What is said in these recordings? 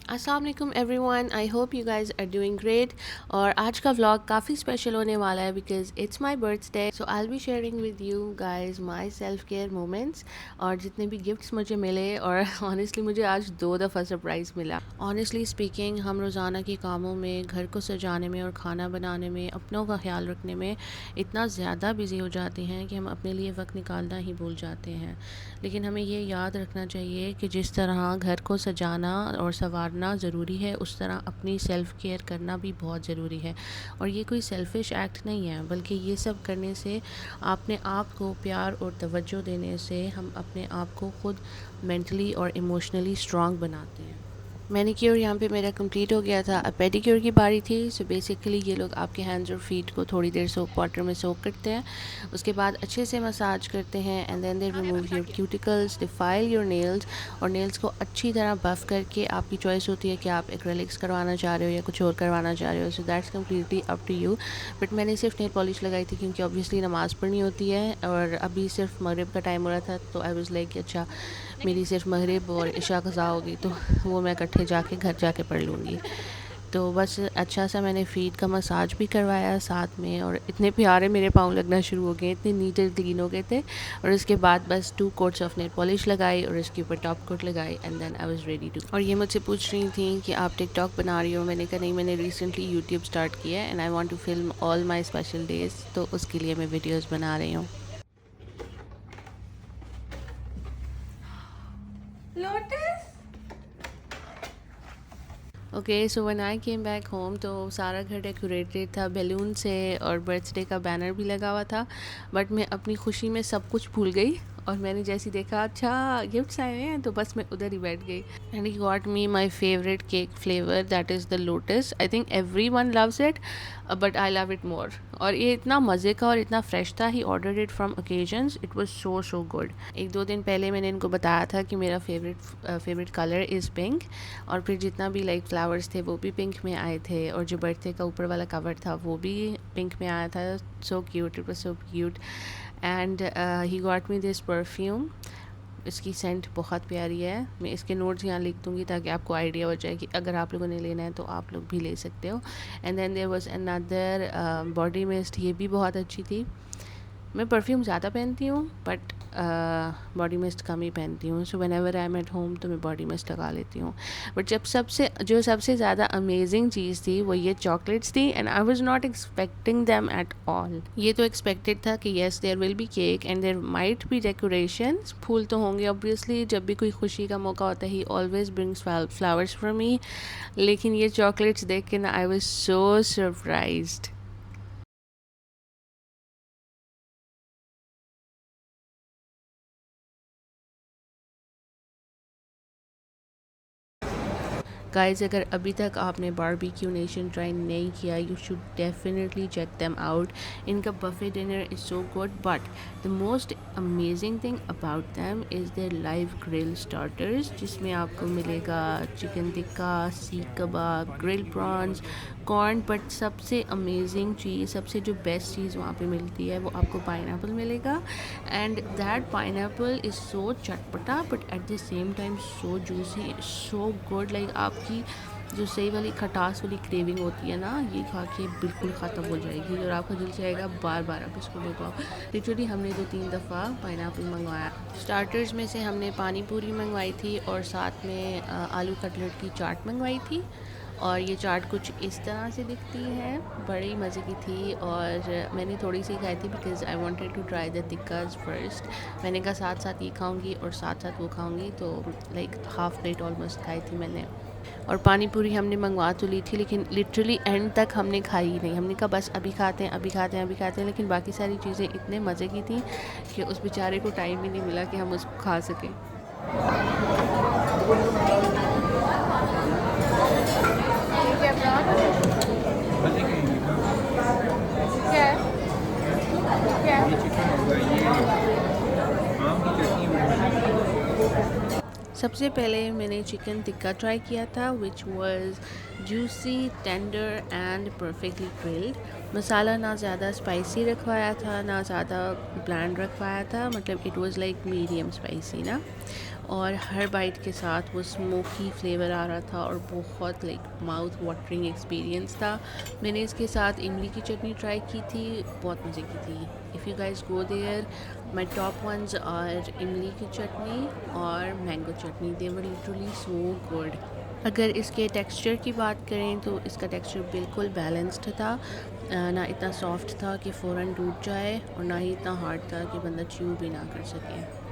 अस्सलाम वालेकुम everyone, I hope you guys are doing great. और आज का व्लॉग काफ़ी स्पेशल होने वाला है because it's my birthday. So I will be sharing with you guys my self care moments और जितने भी गिफ्ट्स मुझे मिले। और ऑनेस्टली मुझे आज 2 दफ़ा सरप्राइज़ मिला। ऑनेस्टली स्पीकिंग, हम रोज़ाना के कामों में, घर को सजाने में और खाना बनाने में, अपनों का ख्याल रखने में इतना ज़्यादा बिजी हो जाते हैं कि हम अपने लिए वक्त निकालना ही भूल जाते हैं। लेकिन हमें ये याद रखना चाहिए कि जिस तरह घर को सजाना और संवारना ज़रूरी है, उस तरह अपनी सेल्फ़ केयर करना भी बहुत ज़रूरी है। और ये कोई सेल्फ़िश एक्ट नहीं है, बल्कि ये सब करने से, अपने आप को प्यार और तवज्जो देने से, हम अपने आप को खुद मेंटली और इमोशनली स्ट्रॉन्ग बनाते हैं। मैनीक्योर यहाँ पे मेरा कंप्लीट हो गया था। अब पेडिक्योर की बारी थी। सो बेसिकली ये लोग आपके हैंड्स और फीट को थोड़ी देर सोप वाटर में सोक करते हैं, उसके बाद अच्छे से मसाज करते हैं and then they remove your cuticles, they file your nails और नेल्स को अच्छी तरह बफ़ करके, आपकी चॉइस होती है कि आप एक्रेलिक्स करवाना चाह रहे हो या कुछ और करवाना चाह रहे हो। So that's completely up to you. But मैंने सिर्फ नेल पॉलिश लगाई थी क्योंकि ऑब्वियसली नमाज़ पढ़नी होती है और अभी सिर्फ मगरिब का टाइम हो रहा था, तो आई वाज लाइक अच्छा मेरी सिर्फ मगरिब और इशा कज़ा होगी तो वो मैं इकट्ठे जाके घर जाके पढ़ लूँगी। तो बस अच्छा सा मैंने फ़ीट का मसाज भी करवाया साथ में, और इतने प्यारे मेरे पाँव लगना शुरू हो गए, इतने नीट एंड क्लीन हो गए थे। और उसके बाद बस 2 कोट्स ऑफ नेल पॉलिश लगाई और इसके ऊपर टॉप कोट लगाई and then I was ready to. और ये मुझसे पूछ रही थी कि आप टिकटॉक बना रही हो। मैंने कहा नहीं, मैंने रिसेंटली यूट्यूब स्टार्ट किया है and I want to film all my special days, तो उसके लिए मैं वीडियोज़ बना रही हूँ। Okay, so when I came back home तो सारा घर डेकोरेटेड था बैलून से और बर्थडे का बैनर भी लगा हुआ था। बट मैं अपनी खुशी में सब कुछ भूल गई और मैंने जैसे देखा अच्छा गिफ्ट्स आए हैं, तो बस मैं उधर ही बैठ गई। And he got me my favourite cake flavour, that is the lotus. I think every one loves it but I love it more. और ये इतना मज़े का और इतना फ्रेश था। He ordered it from occasions, it was so so good. 1-2 दिन पहले मैंने इनको बताया था कि मेरा फेवरेट कलर इज़ पिंक, और फिर जितना भी लाइक फ्लावर्स थे वो भी पिंक में आए थे, और जो बर्थडे का ऊपर वाला कवर था वो भी पिंक में आया था। So cute, it was so cute. And he got me this perfume. इसकी सेंट बहुत प्यारी है। मैं इसके नोट्स यहाँ लिख दूँगी ताकि आपको आइडिया हो जाए कि अगर आप लोगों ने लेना है तो आप लोग भी ले सकते हो। And then there was another body mist, ये भी बहुत अच्छी थी। मैं परफ्यूम ज़्यादा पहनती हूँ बट बॉडी मिस्ट कम ही पहनती हूँ। So whenever I am at home तो मैं बॉडी मिस्ट लगा लेती हूँ। बट जो सबसे ज़्यादा अमेजिंग चीज़ थी वो ये चॉकलेट्स थी and I was not expecting them at all. ये तो एक्सपेक्टेड था कि yes there will be cake and there might be decorations, फूल तो होंगे ऑब्वियसली, जब भी कोई खुशी का मौका होता है he always brings flowers for me. लेकिन ये चॉकलेट्स देख के ना I was so surprised. Guys, अगर अभी तक आपने बारबेक्यू नेशन ट्राई नहीं किया, you should definitely check them out. इनका buffet dinner is so good, but the most amazing thing about them is their live grill starters, जिसमें आपको मिलेगा chicken tikka, seekh kebab, grill prawns, corn. But सबसे amazing चीज़, सबसे जो बेस्ट चीज़ वहाँ पे मिलती है वो आपको पाइनएप्पल मिलेगा। And that pineapple is so चटपटा but at the same time so juicy, so good. Like आपकी जो सही वाली खटास वाली क्रेविंग होती है ना, ये खा के बिल्कुल ख़त्म हो जाएगी और आपका दिल चाहेगा बार बार आप इसको मंगवाओ। लिटरली हमने 2-3 दफ़ा पाइनएप्पल मंगवाया। स्टार्टर्स में से हमने पानी पूरी मंगवाई थी और साथ में आलू कटलेट की चाट मंगवाई थी। और ये चाट कुछ इस तरह से दिखती है, बड़ी मज़े की थी। और मैंने थोड़ी सी खाई थी because I wanted to try the tikkas first. मैंने कहा साथ साथ ये खाऊंगी और साथ साथ वो खाऊंगी, तो लाइक हाफ प्लेट ऑलमोस्ट खाई थी मैंने। और पानी पूरी हमने मंगवा तो ली थी लेकिन लिटरली एंड तक हमने खाई ही नहीं। हमने कहा बस अभी खाते हैं, अभी खाते हैं, अभी खाते हैं। लेकिन बाकी सारी चीज़ें इतने मज़े की थी कि उस बेचारे को टाइम ही नहीं मिला कि हम उसको खा सकें। क्या है? क्या है? सबसे पहले मैंने चिकन टिक्का ट्राई किया था, which was juicy, tender and perfectly grilled. Masala ना ज़्यादा स्पाइसी रखवाया था ना ज़्यादा ब्लैंड रखवाया था, मतलब it was like medium spicy ना। और हर बाइट के साथ वो स्मोकी फ्लेवर आ रहा था और बहुत लाइक माउथ वाटरिंग एक्सपीरियंस था। मैंने इसके साथ इमली की चटनी ट्राई की थी, बहुत मज़े की थी। If you guys go there, my top ones are इमली की चटनी और mango chutney, they were literally so good. अगर इसके टेक्सचर की बात करें तो इसका टेक्सचर बिल्कुल बैलेंस्ड था, ना इतना सॉफ्ट था कि फ़ौरन टूट जाए और ना ही इतना हार्ड था कि बंदा च्यू भी ना कर सके।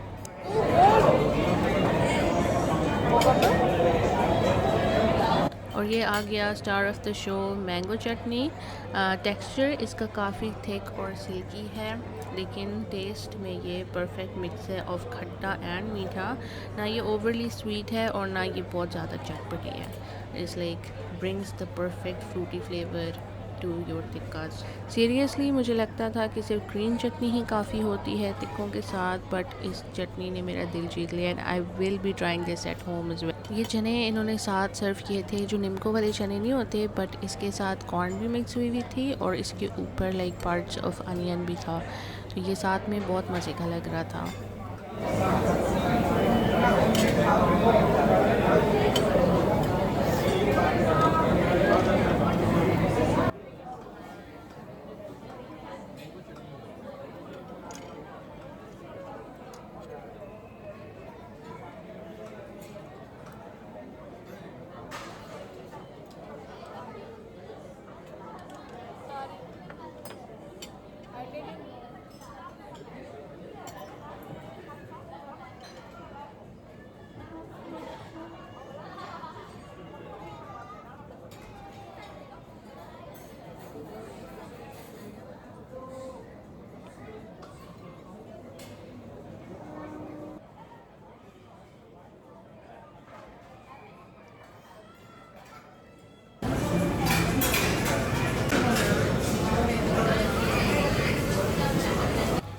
और ये आ गया star of the show, mango chutney. Texture इसका काफ़ी थिक और सिल्की है, लेकिन टेस्ट में ये परफेक्ट मिक्स है ऑफ खट्टा एंड मीठा। ना ये ओवरली स्वीट है और ना ये बहुत ज़्यादा चटपटी है। It's like brings the perfect fruity flavour to your tikkas. Seriously मुझे लगता था कि सिर्फ ग्रीन चटनी ही काफ़ी होती है टिक्कों के साथ, बट इस चटनी ने मेरा दिल जीत लिया and I will be trying this at home as well. ये चने इन्होंने साथ सर्व किए थे, जो निम्को वाले चने नहीं होते, बट इसके साथ कॉर्न भी मिक्स हुई थी और इसके ऊपर लाइक पार्ट्स ऑफ अनियन भी था, तो ये साथ में बहुत मज़े का लग रहा था।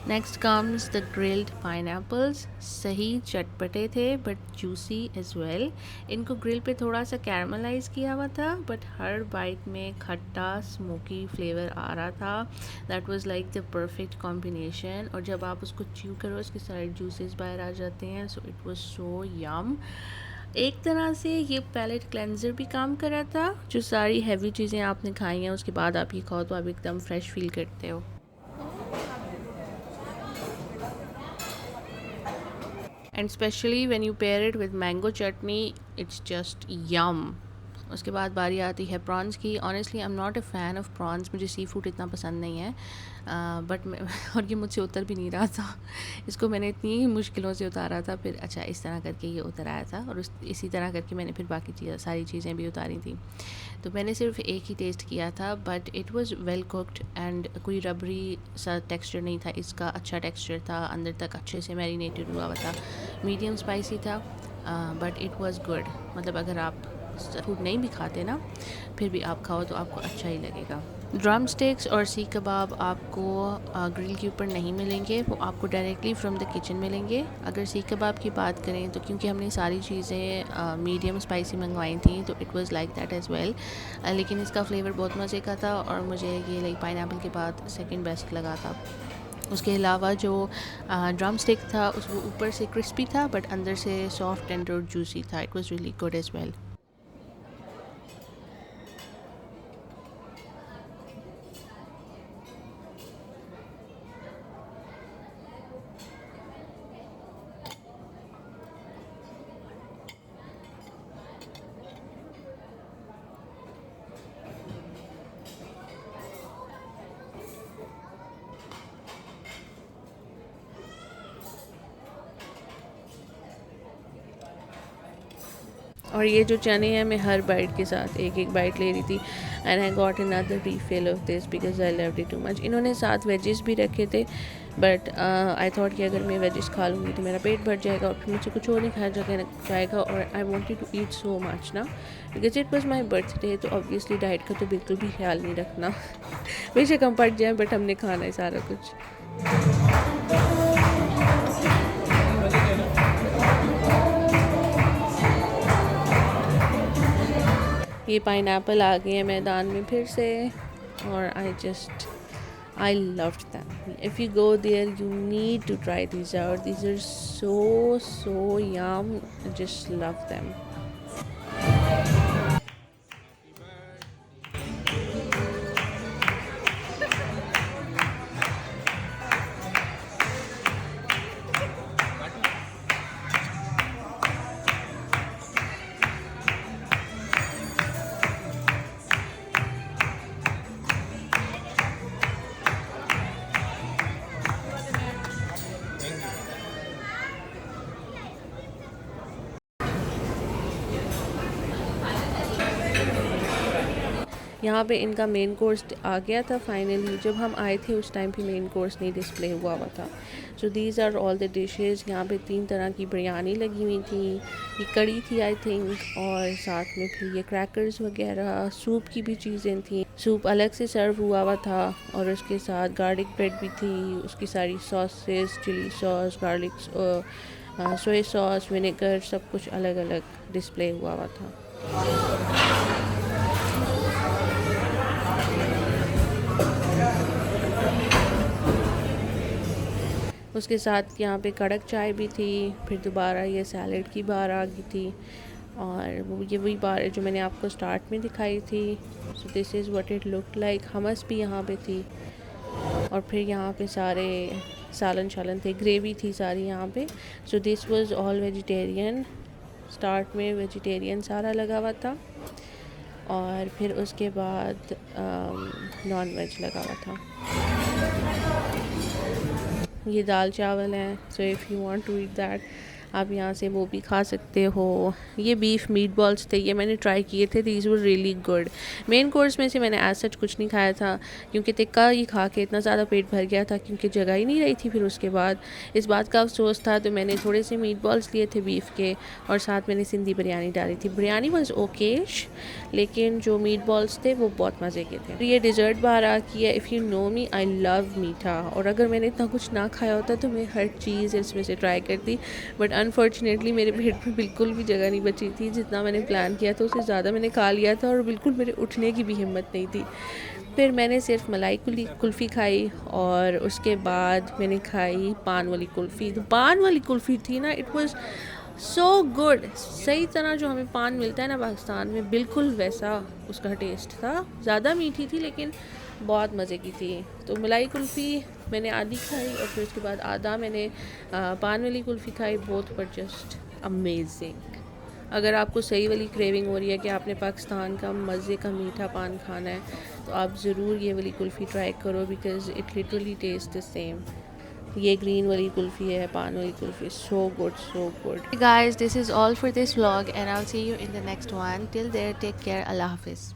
Next comes the grilled pineapples. सही चटपटे थे बट जूसी एज वेल। इनको ग्रिल पे थोड़ा सा कैरमलाइज किया हुआ था, बट हर बाइट में खट्टा स्मोकी फ्लेवर आ रहा था। That was like the perfect combination. और जब आप उसको च्यू करो उसके सारे जूसेस बाहर आ जाते हैं, सो इट वाज सो यम। एक तरह से ये पैलेट क्लेंजर भी काम कर रहा था। जो सारी हैवी चीज़ें आपने खाई हैं उसके बाद आप ये खाओ तो आप एकदम फ्रेश फील करते हो। And specially when you pair it with mango chutney, it's just yum. उसके बाद बारी आती है प्रॉन्स की। Honestly I am not a fan of prawns, मुझे सी फूड इतना पसंद नहीं है, बट मैं और ये मुझसे उतर भी नहीं रहा था। इसको मैंने इतनी मुश्किलों से उतारा था, फिर अच्छा इस तरह करके ये उतर आया था, और इसी तरह करके मैंने फिर बाकी सारी चीज़ें भी उतारी थी। तो मैंने सिर्फ एक ही टेस्ट किया था, but it was well cooked and कोई रबरी सा टेक्सचर नहीं था इसका, अच्छा टेक्सचर था, अंदर तक अच्छे से मैरिनेटेड हुआ था, मीडियम स्पाइसी था, बट इट वाज गुड। मतलब अगर आप फूड नहीं भी खाते ना, फिर भी आप खाओ तो आपको अच्छा ही लगेगा। ड्रम स्टिक्स और सीख कबाब आपको ग्रिल के ऊपर नहीं मिलेंगे, वो आपको डायरेक्टली फ्रॉम द किचन मिलेंगे। अगर सीख कबाब की बात करें तो क्योंकि हमने सारी चीज़ें मीडियम स्पाइसी मंगवाई थी, तो it was like that as well. लेकिन इसका फ्लेवर बहुत मज़े का था और मुझे ये लाइक पाइनएप्पल के बाद सेकंड बेस्ट लगा था। उसके अलावा जो ड्रम स्टिक था उस वो ऊपर से क्रिस्पी था बट अंदर से सॉफ्ट एंड और जूसी था। It was really good as well. और ये जो चने हैं मैं हर बाइट के साथ एक एक बाइट ले रही थी, and I got another refill of this because I loved it too much. इन्होंने साथ वेजेस भी रखे थे, बट आई थॉट कि अगर मैं वेजेस खा लूँगी तो मेरा पेट भर जाएगा और फिर मुझे कुछ और नहीं खाया जाएगा, और I wanted to eat so much ना, because it was my birthday. तो ऑब्वियसली डाइट का तो बिल्कुल भी ख्याल नहीं रखना। बेशक हम पट जाए बट हमने खाना है सारा कुछ। ये पाइनएप्पल आ गए हैं मैदान में फिर से। or I loved them. If you go there, you need to try these out. These are so yum. I just love them. यहाँ पे इनका मेन कोर्स आ गया था फाइनली। जब हम आए थे उस टाइम पे मेन कोर्स नहीं डिस्प्ले हुआ था। So these are all the dishes. यहाँ पे 3 तरह की बिरयानी लगी हुई थी, ये कड़ी थी आई थिंक, और साथ में फिर ये क्रैकर्स वगैरह, सूप की भी चीज़ें थी। सूप अलग से सर्व हुआ था और उसके साथ गार्लिक ब्रेड भी थी, उसकी सारी sauces, chilli sauce, garlic soya sauce, vinegar, सब कुछ अलग अलग डिस्प्ले हुआ था। उसके साथ यहाँ पे कड़क चाय भी थी। फिर दोबारा ये सैलड की बार आ गई थी, और वो ये वही बार है जो मैंने आपको स्टार्ट में दिखाई थी। So this is what it look like. Hummus भी यहाँ पे थी, और फिर यहाँ पे सारे सालन शालन थे, ग्रेवी थी सारी यहाँ पे। So this was all vegetarian. Start में वेजिटेरियन सारा लगा हुआ था, और फिर उसके बाद नॉन वेज लगा हुआ था। ये दाल चावल हैं। So if you want to eat that, आप यहाँ से वो भी खा सकते हो। ये बीफ मीट बॉल्स थे, ये मैंने ट्राई किए थे। These were really good. Main course में से मैंने एज सच कुछ नहीं खाया था, क्योंकि टिक्का ही खा के इतना ज़्यादा पेट भर गया था, क्योंकि जगह ही नहीं रही थी। फिर उसके बाद इस बात का अफसोस था, तो मैंने थोड़े से मीट बॉल्स लिए थे बीफ के, और साथ मैंने सिंधी बिरयानी डाली थी। बिरयानी वॉज ओकेश, लेकिन जो मीट बॉल्स थे वो बहुत मज़े के थे। ये डिज़र्ट बार आ की है। If you know me, I love मीठा, और अगर मैंने इतना कुछ ना खाया होता तो मैं हर चीज़ इसमें से ट्राई करती। बट अनफॉर्चुनेटली मेरे पेट में बिल्कुल भी जगह नहीं बची थी। जितना मैंने प्लान किया था उससे ज़्यादा मैंने खा लिया था, और बिल्कुल मेरे उठने की भी हिम्मत नहीं थी। फिर मैंने सिर्फ मलाई कुल्फ़ी खाई, और उसके बाद मैंने खाई पान वाली कुल्फ़ी। तो पान वाली कुल्फ़ी थी ना, इट वाज सो गुड। सही तरह जो हमें पान मिलता है ना पाकिस्तान में, बिल्कुल वैसा उसका टेस्ट था। ज़्यादा मीठी थी लेकिन बहुत मज़े की थी। तो मलाई कुल्फ़ी मैंने आधी खाई, और फिर उसके बाद आधा मैंने पान वाली कुल्फ़ी खाई। Both were just amazing. अगर आपको सही वाली क्रेविंग हो रही है कि आपने पाकिस्तान का मज़े का मीठा पान खाना है, तो आप ज़रूर ये वाली कुल्फ़ी ट्राई करो, because it literally taste the same. ये ग्रीन वाली कुल्फ़ी है, पान वाली kulfi. So good, so good. Guys, this is all for this vlog, and I'll see you in the next one. Till there, take care. Allah Hafiz.